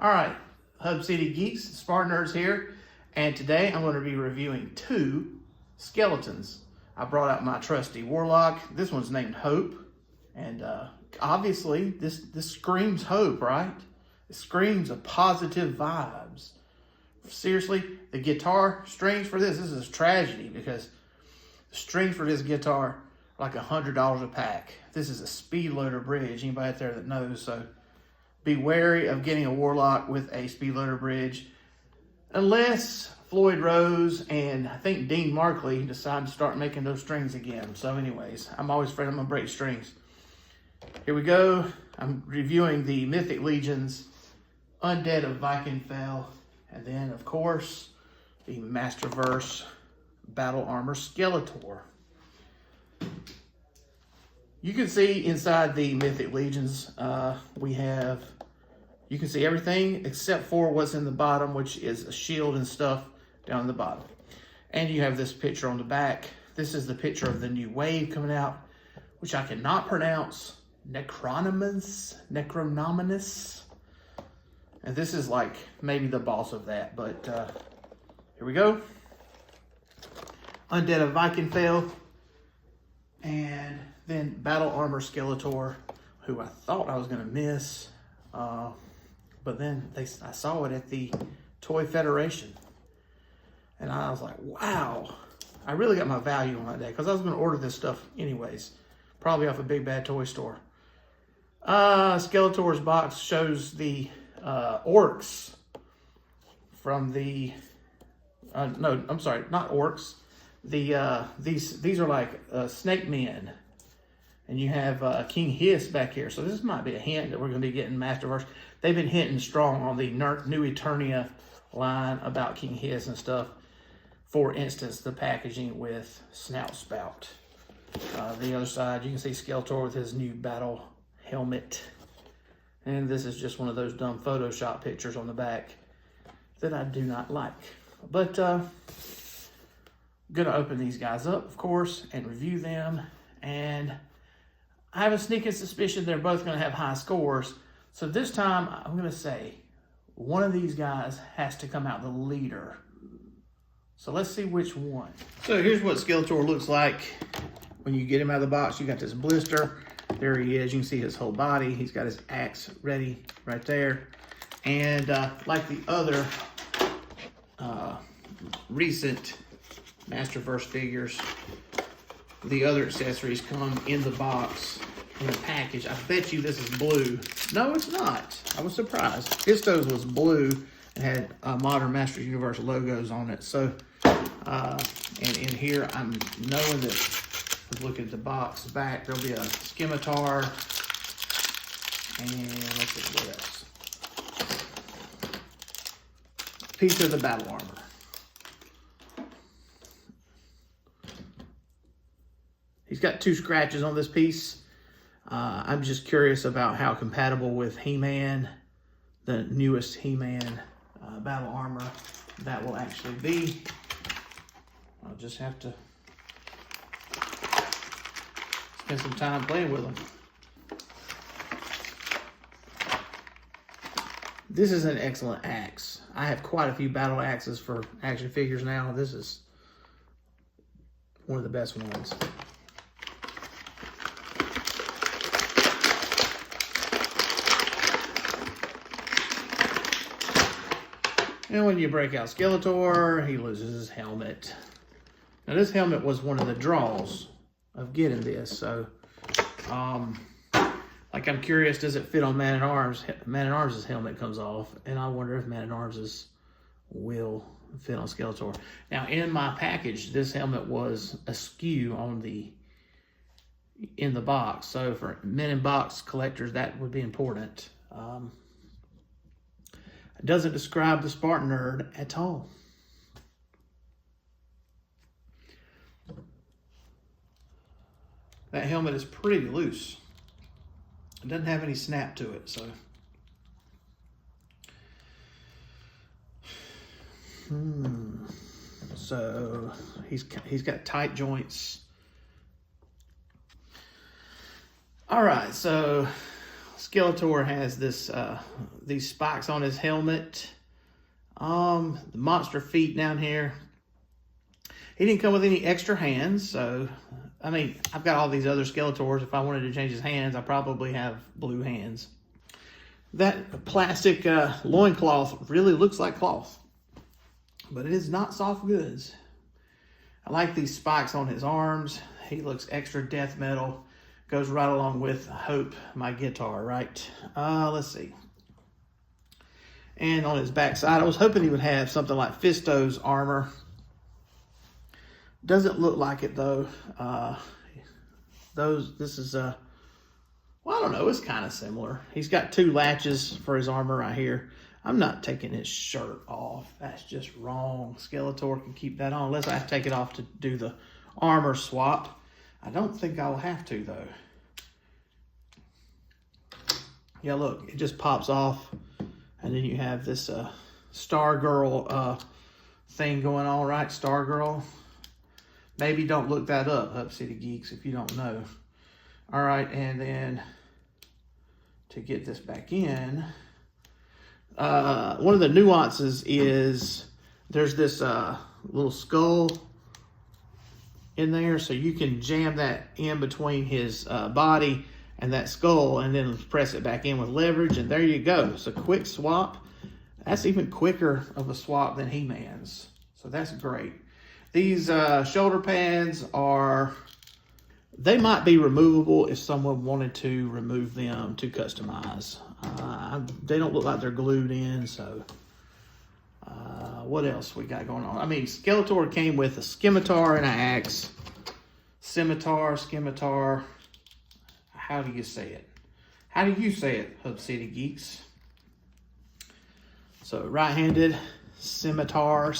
All right, Hub City Geeks, SpartanNerd's here, and today I'm going to be reviewing two skeletons. I brought out my trusty Warlock. This one's named Hope, and obviously this screams hope, right? It screams of positive vibes. Seriously, the guitar strings for this is a tragedy because the strings for this guitar are like $100 a pack. This is a speed loader bridge. Anybody out there that knows, so be wary of getting a Warlock with a speed loader bridge unless Floyd Rose and I think Dean Markley decide to start making those strings again. So anyways, I'm always afraid I'm gonna break strings. Here we go. I'm reviewing the Mythic Legion's Undead of Vikenfell, and then of course the Masterverse Battle Armor Skeletor. You can see inside the Mythic Legions, you can see everything except for what's in the bottom, which is a shield and stuff down the bottom. And you have this picture on the back. This is the picture of the new wave coming out, which I cannot pronounce. Necronominus. And this is like maybe the boss of that, but here we go. Undead of Vikenfell. And then Battle Armor Skeletor, who I thought I was going to miss. But then I saw it at the Toy Federation. And I was like, wow. I really got my value on that day because I was going to order this stuff anyways. Probably off a Big Bad Toy Store. Skeletor's box shows the orcs from the... no, I'm sorry, not orcs. These are like snake men, and you have King Hiss back here. So this might be a hint that we're going to be getting Masterverse. They've been hinting strong on the New Eternia line about King Hiss and stuff. For instance, the packaging with Snout Spout. The other side, you can see Skeletor with his new battle helmet, and this is just one of those dumb Photoshop pictures on the back that I do not like. But gonna open these guys up, of course, and review them. And I have a sneaking suspicion they're both gonna have high scores. So this time I'm gonna say one of these guys has to come out the leader. So let's see which one. So here's what Skeletor looks like when you get him out of the box. You got this blister. There he is. You can see his whole body. He's got his axe ready right there. And like the other recent Masterverse figures, the other accessories come in the box in a package. I bet you this is blue. No, it's not. I was surprised. Histo's was blue and had Modern Masters Universe logos on it. So, and in here, I'm knowing that, look at the box back, there'll be a Skeletor, and let's see what else. Piece of the battle armor. He's got 2 scratches on this piece. I'm just curious about how compatible with He-Man, the newest He-Man battle armor, that will actually be. I'll just have to spend some time playing with them. This is an excellent axe. I have quite a few battle axes for action figures now. This is one of the best ones. And when you break out Skeletor, he loses his helmet. Now this helmet was one of the draws of getting this, so like I'm curious, does it fit on Man-at-Arms? Man-at-Arms' helmet comes off, and I wonder if Man-at-Arms' will fit on Skeletor. Now in my package, this helmet was askew on in the box, so for men in box collectors, that would be important. It doesn't describe the SpartanNerd at all. That helmet is pretty loose. It doesn't have any snap to it, so. So he's got tight joints. All right, so Skeletor has this these spikes on his helmet. The monster feet down here. He didn't come with any extra hands, so I mean, I've got all these other Skeletors. If I wanted to change his hands, I probably have blue hands. That plastic loincloth really looks like cloth, but it is not soft goods. I like these spikes on his arms. He looks extra death metal. Goes right along with Hope, my guitar, right? Let's see. And on his backside, I was hoping he would have something like Fisto's armor. Doesn't look like it though. This is well, I don't know, it's kind of similar. He's got 2 latches for his armor right here. I'm not taking his shirt off. That's just wrong. Skeletor can keep that on unless I have to take it off to do the armor swap. I don't think I'll have to though. Yeah, look, it just pops off. And then you have this Stargirl thing going on, right? Stargirl. Maybe don't look that up, City Geeks, if you don't know. All right, and then to get this back in, one of the nuances is there's this little skull in there, so you can jam that in between his body and that skull, and then press it back in with leverage, and there you go. It's a quick swap. That's even quicker of a swap than He-Man's, so that's great. These shoulder pads they might be removable if someone wanted to remove them to customize. They don't look like they're glued in, so what else we got going on? I mean, Skeletor came with a scimitar and an axe. Scimitar. How do you say it? How do you say it, Hub City Geeks? So right-handed scimitar,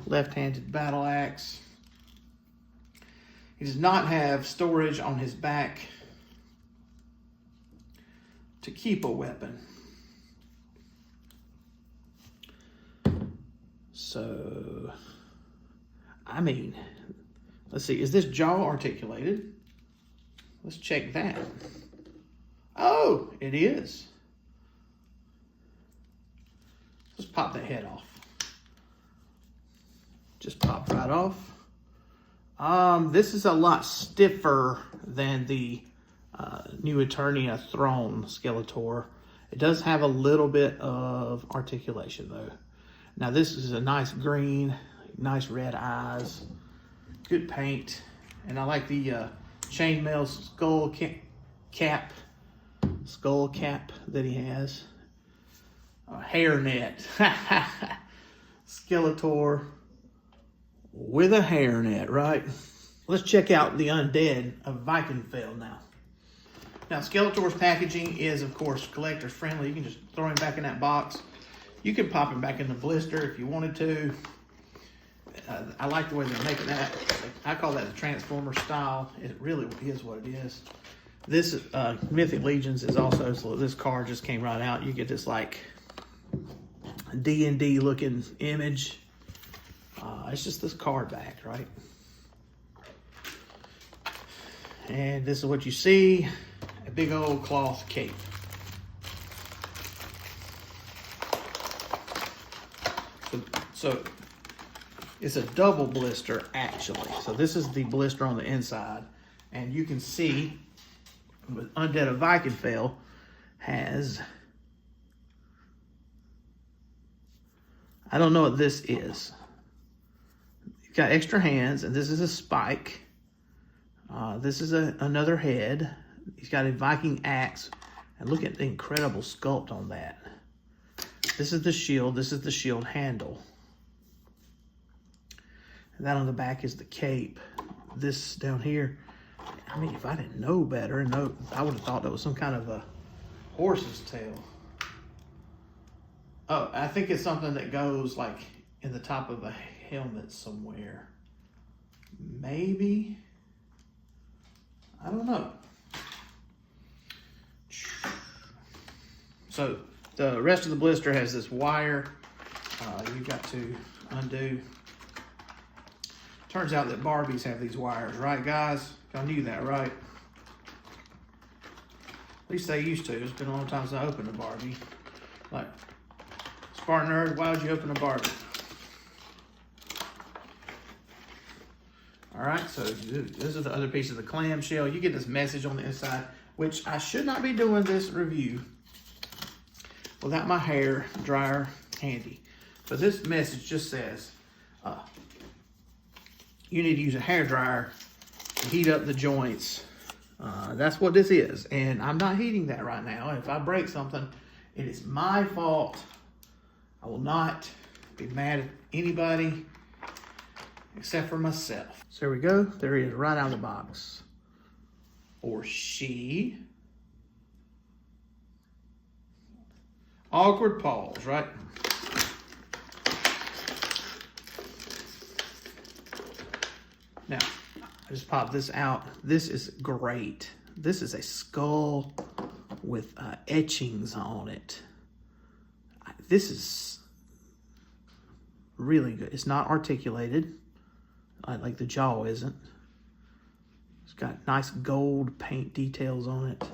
left-handed battle axe. He does not have storage on his back to keep a weapon. So, I mean, let's see, is this jaw articulated? Let's check that. Oh, it is. Let's pop that head off. Just pop right off. This is a lot stiffer than the new Eternia Throne Skeletor. It does have a little bit of articulation though. Now this is a nice green, nice red eyes, good paint, and I like the chainmail skull cap that he has. Hairnet. Skeletor with a hairnet, right? Let's check out the Undead of Vikenfell now. Now, Skeletor's packaging is, of course, collector friendly. You can just throw him back in that box. You can pop him back in the blister if you wanted to. I like the way they're making that. I call that the Transformer style. It really is what it is. This Mythic Legions is also, so this card just came right out. You get this like D&D looking image. It's just this card back, right? And this is what you see, a big old cloth cape. So it's a double blister actually. So this is the blister on the inside, and you can see with Undead of Vikenfell has, I don't know what this is. It's got extra hands, and this is a spike. This is another head. He's got a Viking axe, and look at the incredible sculpt on that. This is the shield. This is the shield handle. And that on the back is the cape. This down here, I mean, if I didn't know better, I would have thought that was some kind of a horse's tail. Oh, I think it's something that goes like in the top of a helmet somewhere. Maybe. I don't know. So the rest of the blister has this wire you've got to undo. Turns out that Barbies have these wires, right guys? Y'all knew that, right? At least they used to. It's been a long time since I opened a Barbie. Like, SpartanNerd, why would you open a Barbie? All right, so this is the other piece of the clamshell. You get this message on the inside, which I should not be doing this review without my hair dryer handy. But this message just says, you need to use a hair dryer to heat up the joints. That's what this is, and I'm not heating that right now. If I break something, it is my fault. I will not be mad at anybody except for myself. So there we go. There he is right out of the box. Or she. Awkward pause, right? Now, I just popped this out. This is great. This is a skull with etchings on it. This is really good. It's not articulated, like the jaw isn't. It's got nice gold paint details on it.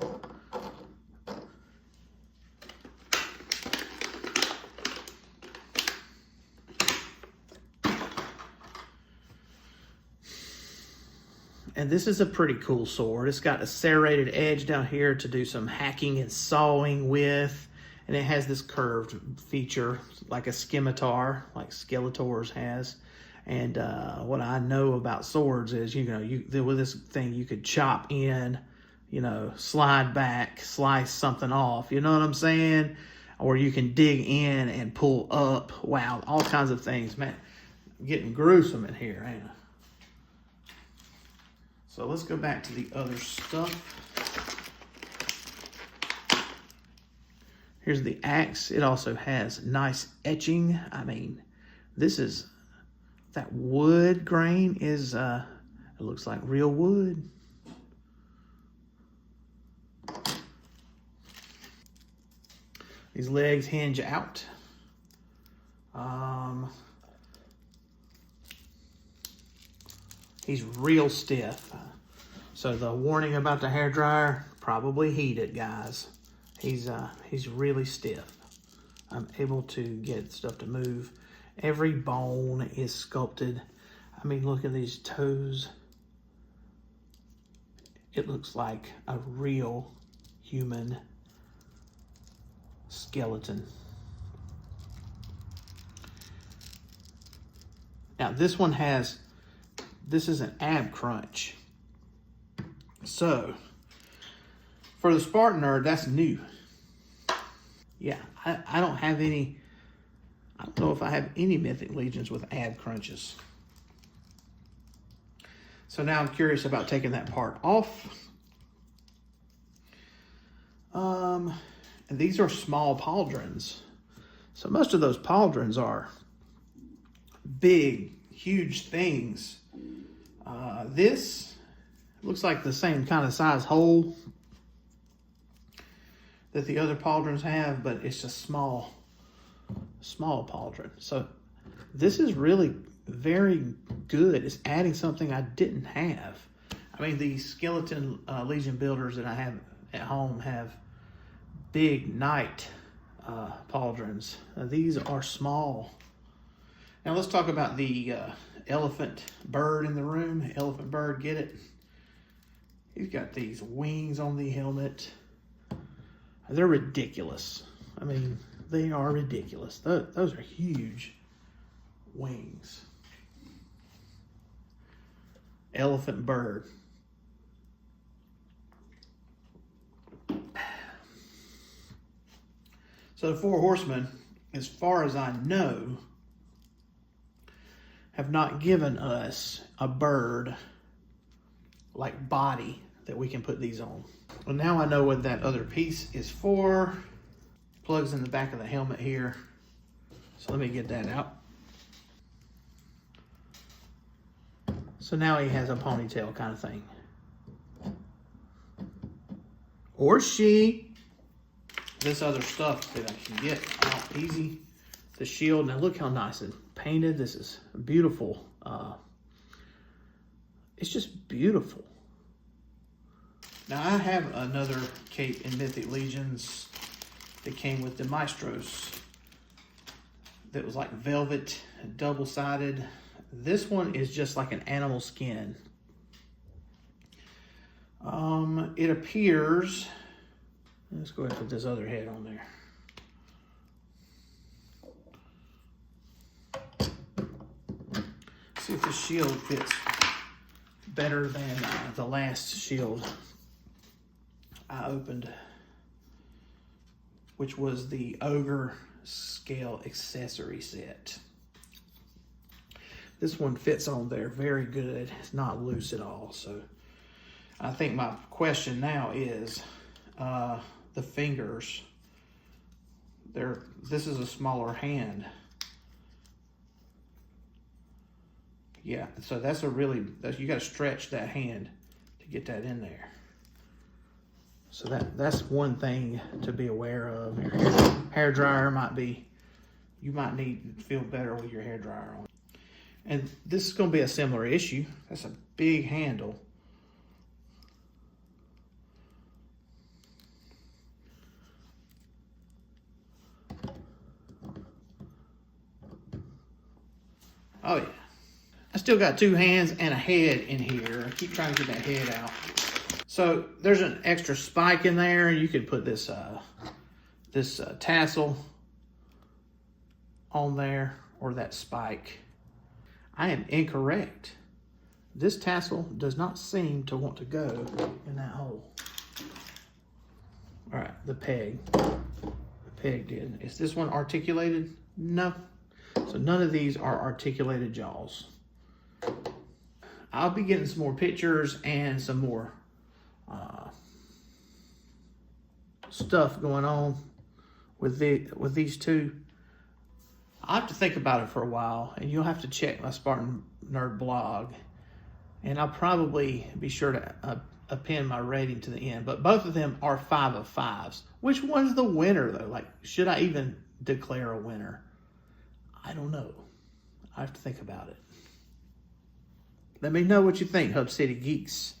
And this is a pretty cool sword. It's got a serrated edge down here to do some hacking and sawing with. And it has this curved feature like a scimitar, like Skeletor's has. And what I know about swords is, with this thing, you could chop in, slide back, slice something off. You know what I'm saying? Or you can dig in and pull up. Wow, all kinds of things. Man, I'm getting gruesome in here, ain't I? So let's go back to the other stuff. Here's the axe. It also has nice etching. I mean, that wood grain is, it looks like real wood. These legs hinge out. He's real stiff. So the warning about the hairdryer, probably heat it, guys. He's really stiff. I'm able to get stuff to move. Every bone is sculpted. I mean, look at these toes. It looks like a real human skeleton. Now this is an ab crunch. So, for the SpartanNerd, that's new. Yeah, I don't have any, I don't know if I have any Mythic Legions with ab crunches. So now I'm curious about taking that part off. And these are small pauldrons. So most of those pauldrons are big, huge things. This looks like the same kind of size hole that the other pauldrons have, but it's a small pauldron. So this is really very good. It's adding something I didn't have. I mean, the Skeleton Legion builders that I have at home have big knight pauldrons. These are small. Now let's talk about the elephant bird in the room. Elephant bird, get it? He's got these wings on the helmet. They're ridiculous. I mean, they are ridiculous. Those are huge wings. Elephant bird. So the four horsemen, as far as I know, have not given us a bird like body that we can put these on. Well, now I know what that other piece is for. Plugs in the back of the helmet here. So let me get that out. So now he has a ponytail kind of thing. Or she. This other stuff that I can get out easy. The shield. Now look how nice it's painted. This is beautiful. It's just beautiful. Now I have another cape in Mythic Legions that came with the Maestros that was like velvet, double-sided. This one is just like an animal skin. It appears, let's go ahead and put this other head on there. See if the shield fits better than the last shield I opened, which was the Ogre Scale accessory set. This one fits on there very good. It's not loose at all. So I think my question now is the fingers. This is a smaller hand. Yeah, so that's you got to stretch that hand to get that in there. So that's one thing to be aware of. Your hair dryer you might need to feel better with your hair dryer on. And this is going to be a similar issue. That's a big handle. Oh yeah. I still got two hands and a head in here. I keep trying to get that head out. So there's an extra spike in there. You could put this tassel on there, or that spike. I am incorrect. This tassel does not seem to want to go in that hole. All right, the peg. The peg did. Is this one articulated? No. So none of these are articulated jaws. I'll be getting some more pictures and some more stuff going on with these two. I'll have to think about it for a while, and you'll have to check my SpartanNerd blog, and I'll probably be sure to append my rating to the end. But both of them are 5 of 5s. Which one's the winner, though? Like, should I even declare a winner? I don't know. I have to think about it. Let me know what you think, Hub City Geeks.